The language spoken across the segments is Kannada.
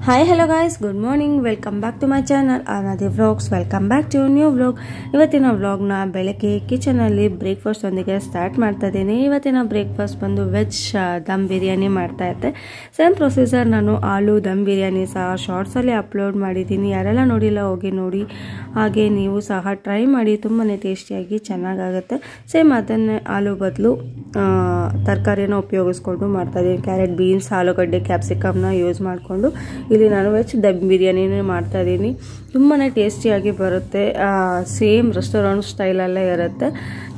Hi, hello guys, good morning, welcome back to my channel Anadi Vlogs. Welcome back to a new vlog. ಇವತ್ತಿನ ವ್ಲಾಗ್ ನ ಬೆಳಗ್ಗೆ ಕಿಚನ್ ಅಲ್ಲಿ ಬ್ರೇಕ್ಫಾಸ್ಟ್ ಒಂದಿಗೆ ಸ್ಟಾರ್ಟ್ ಮಾಡ್ತಾ ಇದ್ದೀನಿ. ಇವತ್ತಿನ ಬ್ರೇಕ್ಫಾಸ್ಟ್ ಬಂದು ವೆಜ್ ದಮ್ ಬಿರಿಯಾನಿ ಮಾಡ್ತಾ ಇದ್ದೆ. ಸೇಮ್ ಪ್ರೊಸೀಜರ್ ನಾನು ಆಲೂ ದಮ್ ಬಿರಿಯಾನಿ ಸಹ ಶಾರ್ಟ್ಸ್ ಅಲ್ಲಿ ಅಪ್ಲೋಡ್ ಮಾಡಿದ್ದೀನಿ. ಯಾರೆಲ್ಲ ನೋಡಿಲ್ಲ ಹೋಗಿ ನೋಡಿ, ಹಾಗೆ ನೀವು ಸಹ ಟ್ರೈ ಮಾಡಿ, ತುಂಬಾನೇ ಟೇಸ್ಟಿಯಾಗಿ ಚೆನ್ನಾಗಾಗುತ್ತೆ. ಸೇಮ್ ಅದನ್ನೇ ಆಲೂ ಬದಲು ತರಕಾರಿನ ಉಪಯೋಗಿಸ್ಕೊಂಡು ಮಾಡ್ತಾ ಇದ್ದೀನಿ. ಕ್ಯಾರೆಟ್, ಬೀನ್ಸ್, ಆಲೂಗಡ್ಡೆ, ಕ್ಯಾಪ್ಸಿಕಮ್ನ ಯೂಸ್ ಮಾಡಿಕೊಂಡು ಇಲ್ಲಿ ನಾನು ವೆಜ್ ದಮ್ ಬಿರಿಯಾನಿನೇ ಮಾಡ್ತಾ ಇದ್ದೀನಿ. ತುಂಬಾ ಟೇಸ್ಟಿಯಾಗಿ ಬರುತ್ತೆ. ಸೇಮ್ ರೆಸ್ಟೋರೆಂಟ್ ಸ್ಟೈಲಲ್ಲೇ ಇರುತ್ತೆ.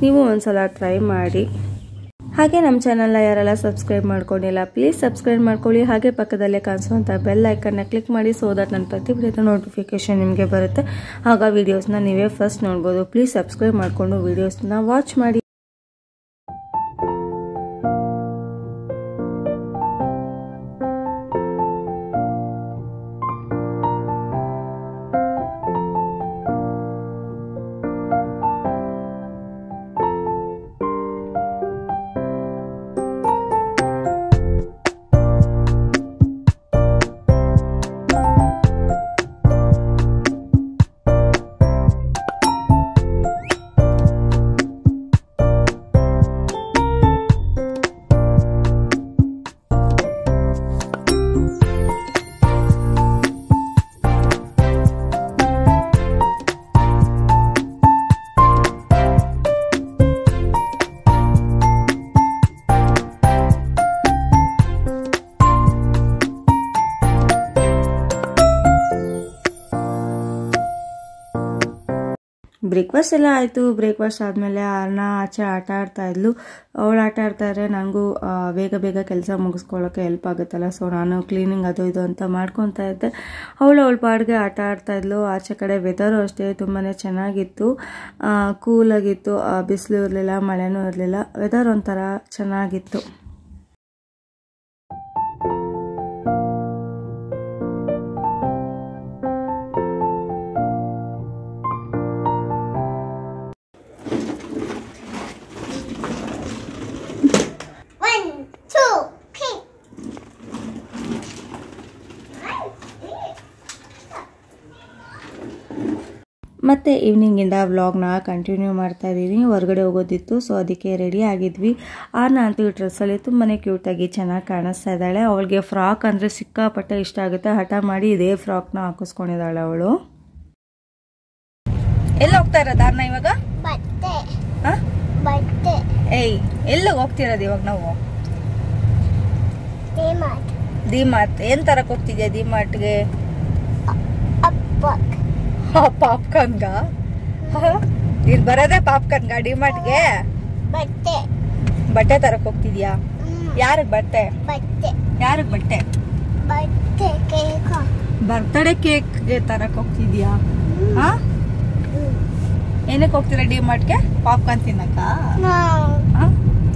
ನೀವು ಒಂದ್ಸಲ ಟ್ರೈ ಮಾಡಿ. ಹಾಗೆ ನಮ್ಮ ಚಾನಲ್ನ ಯಾರೆಲ್ಲ ಸಬ್ಸ್ಕ್ರೈಬ್ ಮಾಡ್ಕೊಂಡಿಲ್ಲ ಪ್ಲೀಸ್ ಸಬ್ಸ್ಕ್ರೈಬ್ ಮಾಡ್ಕೊಳ್ಳಿ. ಹಾಗೆ ಪಕ್ಕದಲ್ಲೇ ಕಾಣಿಸುವಂಥ ಬೆಲ್ ಐಕನ್ನ ಕ್ಲಿಕ್ ಮಾಡಿ, ಸೋ ದಟ್ ನನ್ನ ಪ್ರತಿ ನೋಟಿಫಿಕೇಶನ್ ನಿಮಗೆ ಬರುತ್ತೆ. ಆಗ ವಿಡಿಯೋಸ್ನ ನೀವೇ ಫಸ್ಟ್ ನೋಡ್ಬೋದು. ಪ್ಲೀಸ್ ಸಬ್ಸ್ಕ್ರೈಬ್ ಮಾಡಿಕೊಂಡು ವಿಡಿಯೋಸ್ನ ವಾಚ್ ಮಾಡಿ. ಬ್ರೇಕ್ಫಾಸ್ಟ್ ಎಲ್ಲ ಆಯಿತು. ಬ್ರೇಕ್ಫಾಸ್ಟ್ ಆದಮೇಲೆ ಅರ್ಣ ಆಚೆ ಆಟ ಆಡ್ತಾ ಇದ್ಲು. ಅವಳು ಆಟ ಆಡ್ತಾ ಇದ್ರೆ ನನಗೂ ಬೇಗ ಕೆಲಸ ಮುಗಿಸ್ಕೊಳ್ಳೋಕೆ ಹೆಲ್ಪ್ ಆಗುತ್ತಲ್ಲ, ಸೊ ನಾನು ಕ್ಲೀನಿಂಗ್ ಅದು ಇದು ಅಂತ ಮಾಡ್ಕೊತಾ ಇದ್ದೆ. ಅವಳ ಪಾಡಿಗೆ ಆಟ ಆಡ್ತಾ ಇದ್ಲು. ಆಚೆ ಕಡೆ ವೆದರು ಅಷ್ಟೇ ತುಂಬಾ ಚೆನ್ನಾಗಿತ್ತು, ಕೂಲಾಗಿತ್ತು. ಬಿಸಿಲು ಇರಲಿಲ್ಲ, ಮಳೆನೂ ಇರಲಿಲ್ಲ. ವೆದರ್ ಒಂಥರ ಚೆನ್ನಾಗಿತ್ತು. ಮತ್ತೆ ಈವ್ನಿಂಗಿಂದ ವ್ಲಾಗ್ನ ಕಂಟಿನ್ಯೂ ಮಾಡ್ತಾ ಇದ್ದೀನಿ. ಹೊರಗಡೆ ಹೋಗೋದಿತ್ತು, ಸೊ ಅದಕ್ಕೆ ರೆಡಿ ಆಗಿದ್ವಿ. ಆರ್ನ ಅಂತೂ ಈ ಡ್ರೆಸ್ಸಲ್ಲಿ ತುಂಬಾ ಕ್ಯೂಟಾಗಿ ಚೆನ್ನಾಗಿ ಕಾಣಿಸ್ತಾ ಇದ್ದಾಳೆ. ಅವಳಿಗೆ ಫ್ರಾಕ್ ಅಂದರೆ ಸಿಕ್ಕಾಪಟ್ಟೆ ಇಷ್ಟ ಆಗುತ್ತೆ. ಹಠ ಮಾಡಿ ಇದೇ ಫ್ರಾಕ್ನ ಹಾಕಿಸ್ಕೊಂಡಿದ್ದಾಳೆ ಅವಳು. ಎಲ್ಲಿ ಹೋಗ್ತಾ ಇರೋದು ಆರ್ನ ಇವಾಗ? ಏಯ್, ಎಲ್ಲಿ ಹೋಗ್ತಿರೋದು ಇವಾಗ ನಾವು? ಡಿಮಾರ್ಟ್. ಏನ್ ತರಕ್ ಹೋಗ್ತಿದ್ಯಾ ಡಿಮಾರ್ಟ್ಗೆ? ಪಾಪ್ಕಾರ್ನ್ಗ? ನೀನ್ ಬರೋದೇ ಪಾಪ್ಕಾರ್ನ್ಗ ಡಿಮಾರ್ಟ್ಗೆ? ಬಟ್ಟೆ ತರಕ್ ಹೋಗ್ತಿದ್ಯಾ? ಯಾರಿಗ್ ಬಟ್ಟೆ? ಯಾರಿಗ್ ಬಟ್ಟೆ? ಬರ್ತ್ಡೇ ಕೇಕ್ಗೆ ತರಕ್ ಹೋಗ್ತಿದ್ಯಾ? ಏನಕ್ಕೆ ಹೋಗ್ತೀರಾ ಡಿಮಾರ್ಟ್ಗೆ? ಪಾಪ್ಕಾರ್ನ್ ತಿನ್ನಕ?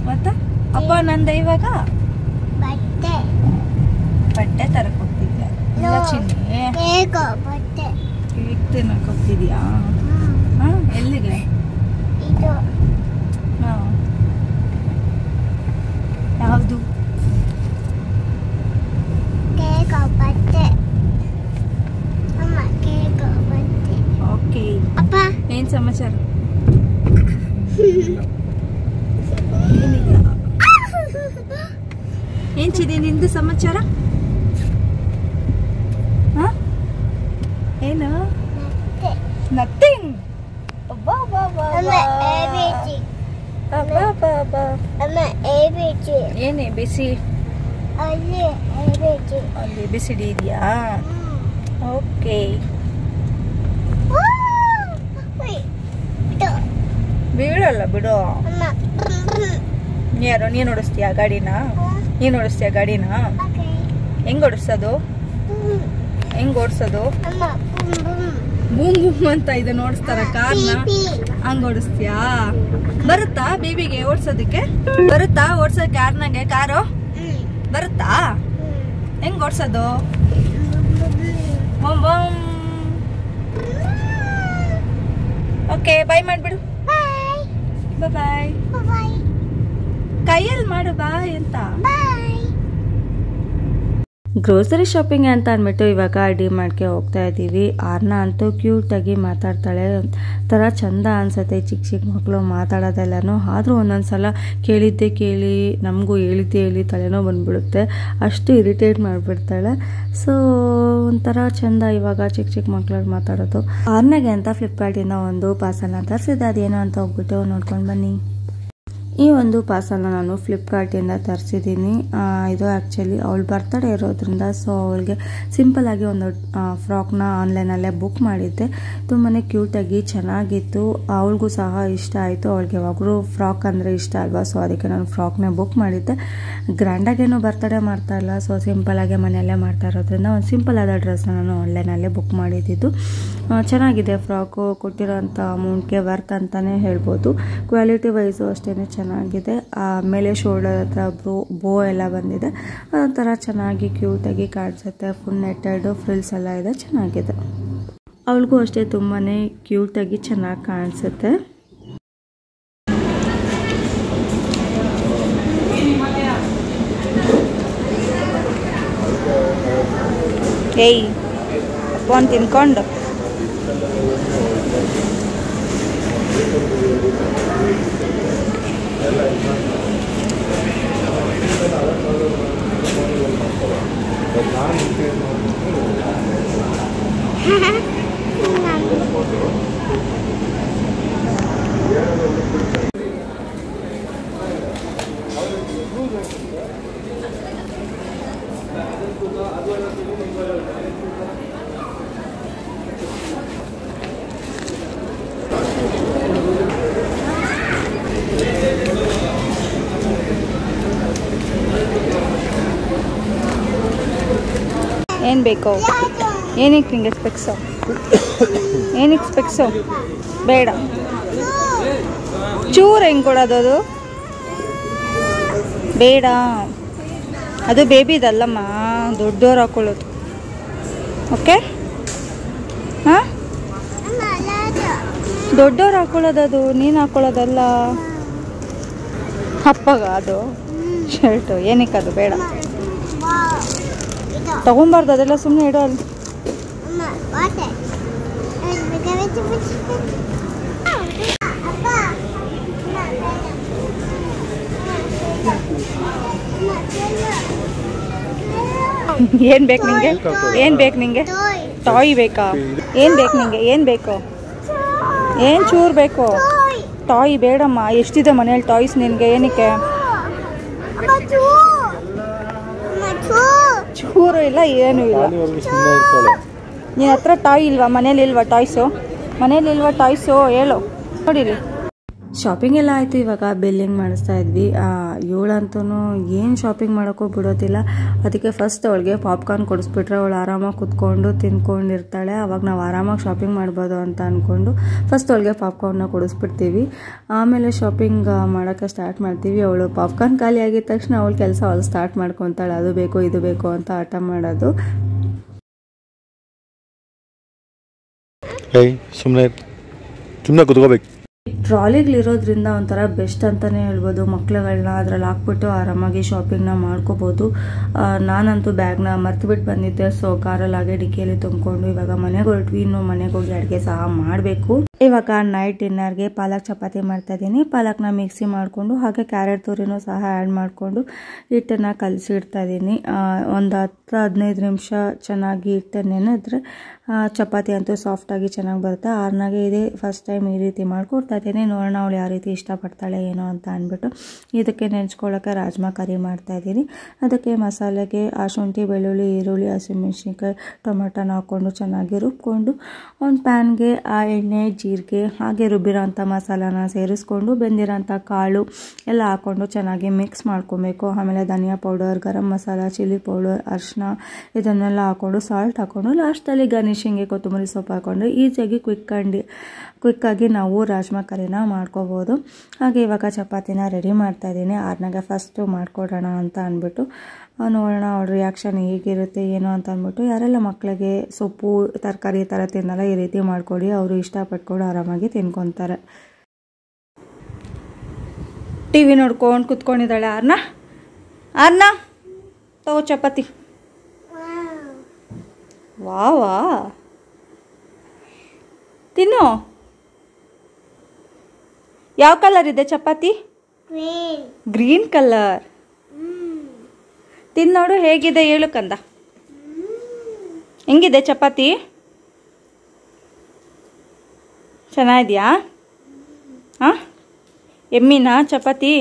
ಮತ್ತ ಅಪ್ಪ ನಂದ ಇವಾಗ ಬಟ್ಟೆ ತರಕ್ ಹೋಗ್ತಿದ್ಯಾ? ಕೇಕ್ ತಿನ್ನಕ್ ಹೋಗ್ತಿದ್ಯಾ? ಎಲ್ಲಿಗೆ? ಯಾವುದು? ಓಕೆ. ಏನ್ ಸಮಾಚಾರ? ಏನ್ ಚಿದೆ ನಿಂದು ಸಮಾಚಾರ? ಏನು? ನಥಿಂಗ್. ಏನ್ ಎಬಿಸಿ? ಅಲ್ಲಿ ಎಬಿಸಿಡಿ ಇದೆಯಾ? ಓಕೆ. ಬೀಳಲ್ಲ ಬಿಡು. ಯಾರು ನೀನ್ ಓಡಿಸ್ತೀಯಾ ಗಾಡಿನ? ನೀನ್ ಓಡಿಸ್ತೀಯ ಗಾಡಿನ? ಹೆಂಗ್ ಓಡಿಸೋದು? ಹೆಂಗ್ ಓಡಿಸೋದು? ಬೂಮ್ ಬೂಮ್ ಅಂತ ಇದನ್ನ ಓಡಿಸ್ತಾರ ಕಾರ್ನ, ಹಂಗ ಓಡಿಸ್ತೀಯಾ? ಬರುತ್ತಾ ಬೇಬಿಗೆ ಓಡ್ಸೋದಕ್ಕೆ? ಬರುತ್ತಾ ಓಡ್ಸೋಕೆ ಕಾರ್ನಾಗೆ? ಕಾರು ಬರುತ್ತಾ? ಹೆಂಗ್ ಓಡ್ಸೋದು? ಓಕೆ, ಬಾಯ್ ಮಾಡ್ಬಿಡು. ಬಾಯ್. ಕೈಯಲ್ಲಿ ಮಾಡು ಬಾಯ್ ಅಂತ. ಗ್ರೋಸರಿ ಶಾಪಿಂಗ್ ಅಂತ ಅಂದ್ಬಿಟ್ಟು ಇವಾಗ ಡಿಮಾರ್ಟ್ಗೆ ಹೋಗ್ತಾ ಇದ್ದೀವಿ. ಆರ್ನ ಅಂತೂ ಕ್ಯೂಟಾಗಿ ಮಾತಾಡ್ತಾಳೆ, ಥರ ಚಂದ ಅನಿಸುತ್ತೆ ಚಿಕ್ಕ ಚಿಕ್ಕ ಮಕ್ಕಳು ಮಾತಾಡೋದೆಲ್ಲನೂ. ಆದರೂ ಒಂದೊಂದು ಸಲ ಕೇಳಿದ್ದೆ ಕೇಳಿ ನಮಗೂ ಹೇಳಿದ್ದೆ ಹೇಳಿ ತಲೆನೋ ಬಂದುಬಿಡುತ್ತೆ, ಅಷ್ಟು ಇರಿಟೇಟ್ ಮಾಡಿಬಿಡ್ತಾಳೆ. ಸೊ ಒಂಥರ ಚಂದ ಇವಾಗ ಚಿಕ್ಕ ಚಿಕ್ಕ ಮಕ್ಕಳು ಮಾತಾಡೋದು. ಆರ್ನಾಗೆ ಅಂತ ಫ್ಲಿಪ್ಕಾರ್ಟಿಂದ ಒಂದು ಪಾರ್ಸಲ್ನ ತರಿಸಿದ್ದೆ, ಅದೇನೋ ಅಂತ ಹೋಗ್ಬಿಟ್ಟು ನೋಡ್ಕೊಂಡು ಬನ್ನಿ. ಈ ಒಂದು ಪಾರ್ಸಲ್ನ ನಾನು ಫ್ಲಿಪ್ಕಾರ್ಟಿಂದ ತರಿಸಿದ್ದೀನಿ. ಇದು ಆ್ಯಕ್ಚುಲಿ ಅವಳು ಬರ್ತಡೇ ಇರೋದ್ರಿಂದ ಸೊ ಅವಳಿಗೆ ಸಿಂಪಲ್ಲಾಗಿ ಒಂದು ಫ್ರಾಕ್ನ ಆನ್ಲೈನಲ್ಲೇ ಬುಕ್ ಮಾಡಿದ್ದೆ. ತುಂಬಾ ಕ್ಯೂಟಾಗಿ ಚೆನ್ನಾಗಿತ್ತು, ಅವಳಿಗೂ ಸಹ ಇಷ್ಟ ಆಯಿತು. ಅವಳಿಗೆ ಯಾವಾಗಲೂ ಫ್ರಾಕ್ ಅಂದರೆ ಇಷ್ಟ ಅಲ್ವಾ, ಸೊ ಅದಕ್ಕೆ ನಾನು ಫ್ರಾಕ್ನ ಬುಕ್ ಮಾಡಿದ್ದೆ. ಗ್ರ್ಯಾಂಡಾಗೇನು ಬರ್ತಡೇ ಮಾಡ್ತಾಯಿಲ್ಲ, ಸೊ ಸಿಂಪಲ್ಲಾಗಿ ಮನೆಯಲ್ಲೇ ಮಾಡ್ತಾ ಇರೋದ್ರಿಂದ ಒಂದು ಸಿಂಪಲ್ಲಾದ ಡ್ರೆಸ್ನ ನಾನು ಆನ್ಲೈನಲ್ಲೇ ಬುಕ್ ಮಾಡಿದ್ದು. ಚೆನ್ನಾಗಿದೆ ಫ್ರಾಕು, ಕೊಟ್ಟಿರೋಂಥ ಅಮೌಂಟ್ಗೆ ವರ್ತ್ ಅಂತಲೇ ಹೇಳ್ಬೋದು. ಕ್ವಾಲಿಟಿ ವೈಸು ಅಷ್ಟೇ ಚೆನ್ನಾಗಿದೆ. ಆಮೇಲೆ ಶೋಲ್ಡರ್ ಹತ್ರ ಬೋ ಎಲ್ಲ ಬಂದಿದೆ, ಅದೊಂಥರ ಚೆನ್ನಾಗಿ ಕ್ಯೂಟಾಗಿ ಕಾಣಿಸುತ್ತೆ. ಫುಲ್ ನೆಟ್ಟೆಡ್ ಫ್ರಿಲ್ಸ್ ಎಲ್ಲ ಇದೆ, ಚೆನ್ನಾಗಿದೆ. ಅವಳಿಗೂ ಅಷ್ಟೇ ತುಂಬಾ ಕ್ಯೂಟಾಗಿ ಚೆನ್ನಾಗಿ ಕಾಣಿಸುತ್ತೆ. ಏಯ್ ಒಂದು ತಿನ್ಕೊಂಡು ಏನು ಬೇಕೋ? ಏನಕ್ಕೆ ನಿಂಗೆ ಸ್ಪೆಕ್ಸು? ಏನಕ್ಕೆ ಸ್ಪೆಕ್ಸು? ಬೇಡ. ಚೂರು ಹೆಂಗೆ ಕೊಡೋದು? ಅದು ಬೇಡ, ಅದು ಬೇಬಿದಲ್ಲಮ್ಮ, ದೊಡ್ಡವ್ರು ಹಾಕೊಳ್ಳೋದು. ಓಕೆ, ಹಾಂ, ದೊಡ್ಡವ್ರು ಹಾಕೊಳ್ಳೋದದು, ನೀನು ಹಾಕೊಳ್ಳೋದಲ್ಲ. ಅಪ್ಪಗ ಅದು ಶರ್ಟು, ಏನಕ್ಕೆ ಅದು ಬೇಡ, ತಗೊಂಬಾರ್ದು, ಅದೆಲ್ಲ ಸುಮ್ಮನೆ ಇಡೋ ಅಲ್ಲಿ. ಏನು ಬೇಕು ನಿಂಗೆ? ಏನು ಬೇಕು ನಿಂಗೆ? ಟಾಯ್ ಬೇಕಾ? ಏನು ಬೇಕು ನಿಂಗೆ? ಏನು ಬೇಕು? ಏನು ಚೂರು ಬೇಕು? ಟಾಯ್ ಬೇಡಮ್ಮ, ಎಷ್ಟಿದೆ ಮನೇಲಿ ಟಾಯ್ಸ್ ನಿನಗೆ? ಏನಕ್ಕೆ? ಚೂರು ಇಲ್ಲ, ಏನೂ ಇಲ್ಲ. ನಿನ್ನ ಹತ್ರ ಟಾಯ್ ಇಲ್ವಾ? ಮನೇಲಿ ಇಲ್ವಾ ಟಾಯ್ಸು? ಮನೇಲಿ ಇಲ್ವಾ ಟಾಯ್ಸು? ಹೇಳು ನೋಡಿರಿ. ಶಾಪಿಂಗ್ ಎಲ್ಲ ಆಯಿತು, ಇವಾಗ ಬಿಲ್ಲಿಂಗ್ ಮಾಡಿಸ್ತಾ ಇದ್ವಿ. ಇವಳಂತೂ ಏನು ಶಾಪಿಂಗ್ ಮಾಡೋಕ್ಕೂ ಬಿಡೋದಿಲ್ಲ. ಅದಕ್ಕೆ ಫಸ್ಟ್ ಅವಳಿಗೆ ಪಾಪ್ಕಾರ್ನ್ ಕೊಡಿಸ್ಬಿಟ್ರೆ ಅವಳು ಆರಾಮಾಗಿ ಕುತ್ಕೊಂಡು ತಿನ್ಕೊಂಡಿರ್ತಾಳೆ. ಅವಾಗ ನಾವು ಆರಾಮಾಗಿ ಶಾಪಿಂಗ್ ಮಾಡ್ಬೋದು ಅಂತ ಅಂದ್ಕೊಂಡು ಫಸ್ಟ್ ಅವಳಿಗೆ ಪಾಪ್ಕಾರ್ನ್ನ ಕೊಡಿಸ್ಬಿಡ್ತೀವಿ. ಆಮೇಲೆ ಶಾಪಿಂಗ್ ಮಾಡೋಕ್ಕೆ ಸ್ಟಾರ್ಟ್ ಮಾಡ್ತೀವಿ. ಅವಳು ಪಾಪ್ಕಾರ್ನ್ ಖಾಲಿ ಆಗಿದ ತಕ್ಷಣ ಅವಳ ಕೆಲಸ ಅವಳು ಸ್ಟಾರ್ಟ್ ಮಾಡ್ಕೊತಾಳೆ, ಅದು ಬೇಕು ಇದು ಬೇಕು ಅಂತ ಆಟ ಮಾಡೋದು. ಸುಮ್ಮನೆ ಕುತ್ಕೋಬೇಕು. ಟ್ರಾಲಿಗಳಿರೋದ್ರಿಂದ ಒಂಥರ ಬೆಸ್ಟ್ ಅಂತಲೇ ಹೇಳ್ಬೋದು. ಮಕ್ಳುಗಳನ್ನ ಅದರಲ್ಲಿ ಹಾಕ್ಬಿಟ್ಟು ಆರಾಮಾಗಿ ಶಾಪಿಂಗ್ನ ಮಾಡ್ಕೋಬೋದು. ನಾನಂತೂ ಬ್ಯಾಗ್ನ ಮರ್ತುಬಿಟ್ಟು ಬಂದಿದ್ದೆ, ಸೊ ಕಾರಲ್ಲಿ ಹಾಗೆ ಡಿಕ್ಕಿಯಲ್ಲಿ ತುಂಬಿಕೊಂಡು ಇವಾಗ ಮನೆಗೆ ಹೊರಟ್ವಿ. ಇನ್ನು ಮನೆಗೆ ಹೋಗಿ ಅಡುಗೆ ಸಹ ಮಾಡಬೇಕು. ಇವಾಗ ನೈಟ್ ಡಿನ್ನರ್ಗೆ ಪಾಲಕ್ ಚಪಾತಿ ಮಾಡ್ತಾ ಇದ್ದೀನಿ. ಪಾಲಕ್ನ ಮಿಕ್ಸಿ ಮಾಡಿಕೊಂಡು ಹಾಗೆ ಕ್ಯಾರೆಟ್ ತುರಿನೂ ಸಹ ಆ್ಯಡ್ ಮಾಡಿಕೊಂಡು ಹಿಟ್ಟನ್ನು ಕಲಸಿಡ್ತಾ ಇದ್ದೀನಿ. ಒಂದು 10-15 ನಿಮಿಷ ಚೆನ್ನಾಗಿ ಹಿಟ್ಟು ನೆನೆದ್ರೆ ಚಪಾತಿ ಅಂತೂ ಸಾಫ್ಟಾಗಿ ಚೆನ್ನಾಗಿ ಬರುತ್ತೆ. ಆರ್ನಾಗೆ ಇದೆ ಫಸ್ಟ್ ಟೈಮ್ ಈ ರೀತಿ ಮಾಡ್ಕೊಡ್ತಾ ಇದ್ದೀನಿ. ನೋಡೋಣ ಅವಳು ಯಾವ ರೀತಿ ಇಷ್ಟಪಡ್ತಾಳೆ ಏನೋ ಅಂತ ಅಂದ್ಬಿಟ್ಟು ಇದಕ್ಕೆ ನೆಂಚ್ಕೊಳ್ಳೋಕ್ಕೆ ರಾಜ್ಮಾ ಕರಿ ಮಾಡ್ತಾಯಿದ್ದೀನಿ. ಅದಕ್ಕೆ ಮಸಾಲೆಗೆ ಶುಂಠಿ, ಬೆಳ್ಳುಳ್ಳಿ, ಈರುಳ್ಳಿ, ಹಸಿಮೆಣ್ಸಿನ್ಕಾಯಿ, ಟೊಮೆಟೊನ ಹಾಕ್ಕೊಂಡು ಚೆನ್ನಾಗಿ ರುಬ್ಕೊಂಡು ಒಂದು ಪ್ಯಾನ್ಗೆ ಎಣ್ಣೆ, ಜೀರಿಗೆ ಹಾಗೆ ರುಬ್ಬಿರೋಂಥ ಮಸಾಲಾನ ಸೇರಿಸ್ಕೊಂಡು ಬೆಂದಿರೋಂಥ ಕಾಳು ಎಲ್ಲ ಹಾಕ್ಕೊಂಡು ಚೆನ್ನಾಗಿ ಮಿಕ್ಸ್ ಮಾಡ್ಕೊಬೇಕು. ಆಮೇಲೆ ಧನಿಯಾ powder, garam masala, chilli powder, ಅರಿಶಿನ ಇದನ್ನೆಲ್ಲ ಹಾಕ್ಕೊಂಡು ಸಾಲ್ಟ್ ಹಾಕ್ಕೊಂಡು ಲಾಸ್ಟಲ್ಲಿ ಗಾರ್ನಿಷಿಂಗ್ಗೆ ಕೊತ್ತಂಬರಿ ಸೊಪ್ಪು ಹಾಕ್ಕೊಂಡು ಈಸಿಯಾಗಿ ಕ್ವಿಕ್ಕಾಗಿ ನಾವು ರಾಜ್ಮಾ ಕರಿನ ಮಾಡ್ಕೋಬೋದು. ಹಾಗೆ ಇವಾಗ ಚಪಾತಿನ ರೆಡಿ ಮಾಡ್ತಾಯಿದ್ದೀನಿ. ಆರ್ನಾಗೆ ಫಸ್ಟು ಮಾಡಿಕೊಡೋಣ ಅಂತ ಅಂದ್ಬಿಟ್ಟು ನೋಡೋಣ ಅವ್ರ ರಿಯಾಕ್ಷನ್ ಹೇಗಿರುತ್ತೆ ಏನೋ ಅಂತ ಅಂದ್ಬಿಟ್ಟು. ಯಾರೆಲ್ಲ ಮಕ್ಕಳಿಗೆ ಸೊಪ್ಪು ತರಕಾರಿ ಈ ಥರ ತಿನ್ನಲ್ಲ, ಈ ರೀತಿ ಮಾಡಿಕೊಡಿ, ಅವರು ಇಷ್ಟಪಟ್ಕೊಂಡು ಆರಾಮಾಗಿ ತಿನ್ಕೊತಾರೆ. ಟಿ ವಿ ನೋಡ್ಕೊಂಡು ಕುತ್ಕೊಂಡಿದ್ದಾಳೆ ಆರ್ನ ತಗೋ ಚಪಾತಿ. ವಾವಾ ತಿನ್ನು. ಯಾವ ಕಲರ್ ಇದೆ ಚಪಾತಿ? Green colour. ತಿನ್ನೋಡು ಹೇಗಿದೆ ಹೇಳು ಕಂದ. ಹೆಂಗಿದೆ ಚಪಾತಿ? ಚೆನ್ನಾಗಿದೆಯಾ? ಹಾಂ, ಎಮ್ಮಿನಾ ಚಪಾತಿ?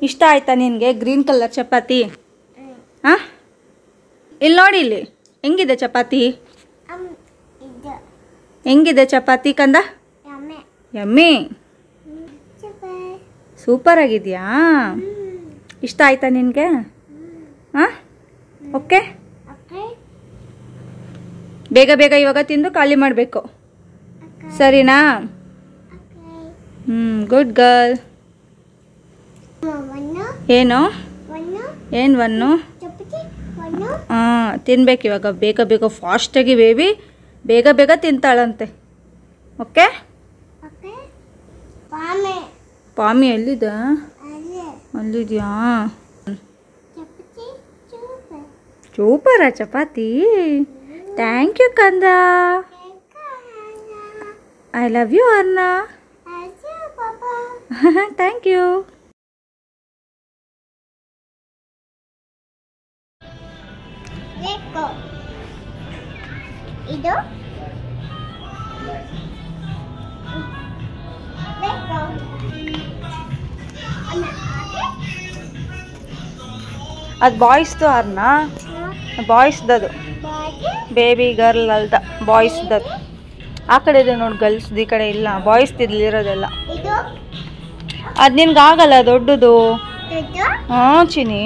ಇಷ್ಟ ಆಯ್ತಾ ನಿನಗೆ ಗ್ರೀನ್ ಕಲರ್ ಚಪಾತಿ? ಹಾಂ, ಇಲ್ಲಿ ನೋಡಿ, ಇಲ್ಲಿ ಹೆಂಗಿದೆ ಚಪಾತಿ? ಹೆಂಗಿದೆ ಚಪಾತಿ ಕಂದ? ಯಮ್ಮಿ. ಸೂಪರ್ ಆಗಿದೆಯಾ? ಇಷ್ಟ ಆಯ್ತಾ ನಿನಗೆ? ಹಾಂ, ಓಕೆ. ಬೇಗ ಬೇಗ ಇವಾಗ ತಿಂದು ಖಾಲಿ ಮಾಡಬೇಕು, ಸರಿನಾ? Good girl. ಏನು ಏನು ಒನ್ನು? ಹಾಂ, ತಿನ್ಬೇಕು ಇವಾಗ ಬೇಗ ಬೇಗ ಫಾಸ್ಟಾಗಿ. ಬೇಬಿ ಬೇಗ ಬೇಗ ತಿಂತಾಳಂತೆ. ಓಕೆ. ಪಾಮಿ ಎಲ್ಲಿದೆ? ಅಲ್ಲಿದ್ಯಾ? ಸೂಪರಾ ಚಪಾತಿ? ಥ್ಯಾಂಕ್ ಯು ಕಂದ. ಐ ಲವ್ ಯು ಅರ್ಣ. Thank you. ಇದು ಅದು ಬಾಯ್ಸ್ದು ಅರ್ಣ, ಬಾಯ್ಸ್ದದು. ಬೇಬಿ ಗರ್ಲ್ ಅಲ್ದ, ಬಾಯ್ಸ್ದದು. ಆ ಕಡೆ ಇದೆ ನೋಡಿ ಗರ್ಲ್ಸ್ದು, ಈ ಕಡೆ ಇಲ್ಲ. ಬಾಯ್ಸ್ದಿಲ್ಲಿರೋದೆಲ್ಲ. ಅದು ನಿನ್ಗಾಗಲ್ಲ ದೊಡ್ಡದು. ಹಾಂ Chini.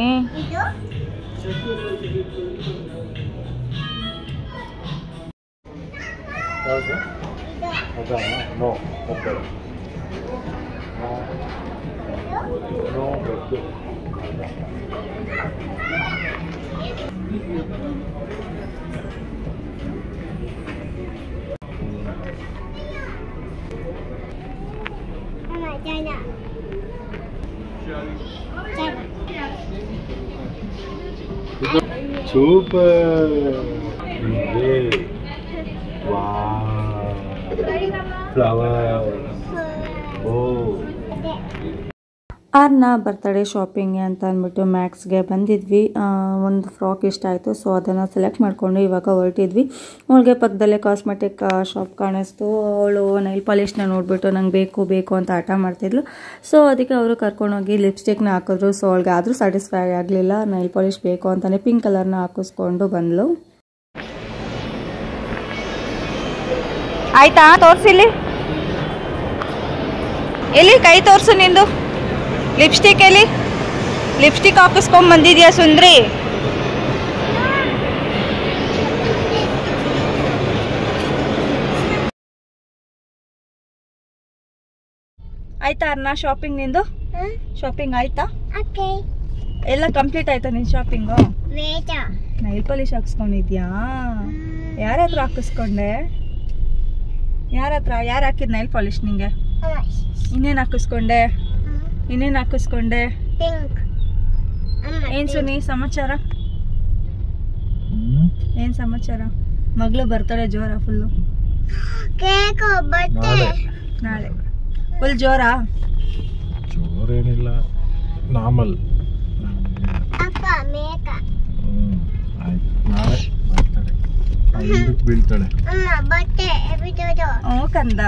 Super. Wow. Flowers. Oh. ಆರ್ನ ಬರ್ತಡೇ ಶಾಪಿಂಗ್ ಅಂತ ಅಂದ್ಬಿಟ್ಟು ಮ್ಯಾಕ್ಸ್ಗೆ ಬಂದಿದ್ವಿ. ಒಂದು ಫ್ರಾಕ್ ಇಷ್ಟ ಆಯಿತು, ಸೊ ಅದನ್ನು ಸೆಲೆಕ್ಟ್ ಮಾಡಿಕೊಂಡು ಇವಾಗ ಹೊರಟಿದ್ವಿ. ಅವಳಿಗೆ ಪಕ್ಕದಲ್ಲೇ ಕಾಸ್ಮೆಟಿಕ್ ಶಾಪ್ ಕಾಣಿಸ್ತು. ಅವಳು ನೈಲ್ ಪಾಲಿಷ್ನ ನೋಡಿಬಿಟ್ಟು ನಂಗೆ ಬೇಕು ಬೇಕು ಅಂತ ಆಟ ಮಾಡ್ತಿದ್ಲು. ಸೊ ಅದಕ್ಕೆ ಅವರು ಕರ್ಕೊಂಡೋಗಿ ಲಿಪ್ಸ್ಟಿಕ್ನ ಹಾಕಿದ್ರು. ಸೊ ಅವಳಿಗೆ ಆದರೂ ಸ್ಯಾಟಿಸ್ಫೈ ಆಗಲಿಲ್ಲ. ನೈಲ್ ಪಾಲಿಷ್ ಬೇಕು ಅಂತಲೇ ಪಿಂಕ್ ಕಲರ್ನ ಹಾಕಿಸ್ಕೊಂಡು ಬಂದಳು. ಆಯ್ತಾ? ತೋರಿಸಿಲ್ಲಿ, ಎಲ್ಲಿ ಕೈ ತೋರಿಸು ನಿಂದು. ಲಿಪ್ಸ್ಟಿಕ್ ಎಲ್ಲಿ? ಲಿಪ್ಸ್ಟಿಕ್ ಹಾಕಿಸ್ಕೊಂಡ್ ಬಂದಿದ್ಯಾ ಸುಂದ್ರಿ? ಆಯ್ತಾ ಅರ್ಣ ಶಾಪಿಂಗ್ ನಿಂದು? ಶಾಪಿಂಗ್ ಆಯ್ತಾ? ಎಲ್ಲ ಕಂಪ್ಲೀಟ್ ಆಯ್ತಾ ನಿನ್ ಶಾಪಿಂಗು? Nail polish ಹಾಕಿಸ್ಕೊಂಡಿದ್ಯಾ? ಯಾರ ಹತ್ರ ಹಾಕಿಸ್ಕೊಂಡೆ? ಯಾರು ಹಾಕಿದ್ ನೈಲ್ ಪಾಲಿಶ್ ನಿಂಗೆ? ಇನ್ನೇನು ಹಾಕಿಸ್ಕೊಂಡೆ? ಇನ್ನೇನು ಹಾಕಿಸ್ಕೊಂಡೆ? ಏನ್ ಸುನಿ ಸಮಾಚಾರ? ಏನ್ ಸಮಾಚಾರ? ಮಗಳು ಬರ್ತಾಳೆ ಜೋರ ಫುಲ್ಲು? ನಾಳೆ ಫುಲ್ ಜೋರಾ? ಜೋರೇನಿಲ್ಲ, ನಾರ್ಮಲ್. ನಾಳೆ ಬರ್ತಾಳೆ, ಬೀಳ್ತಾಳೆ. ಓ ಕಂದ.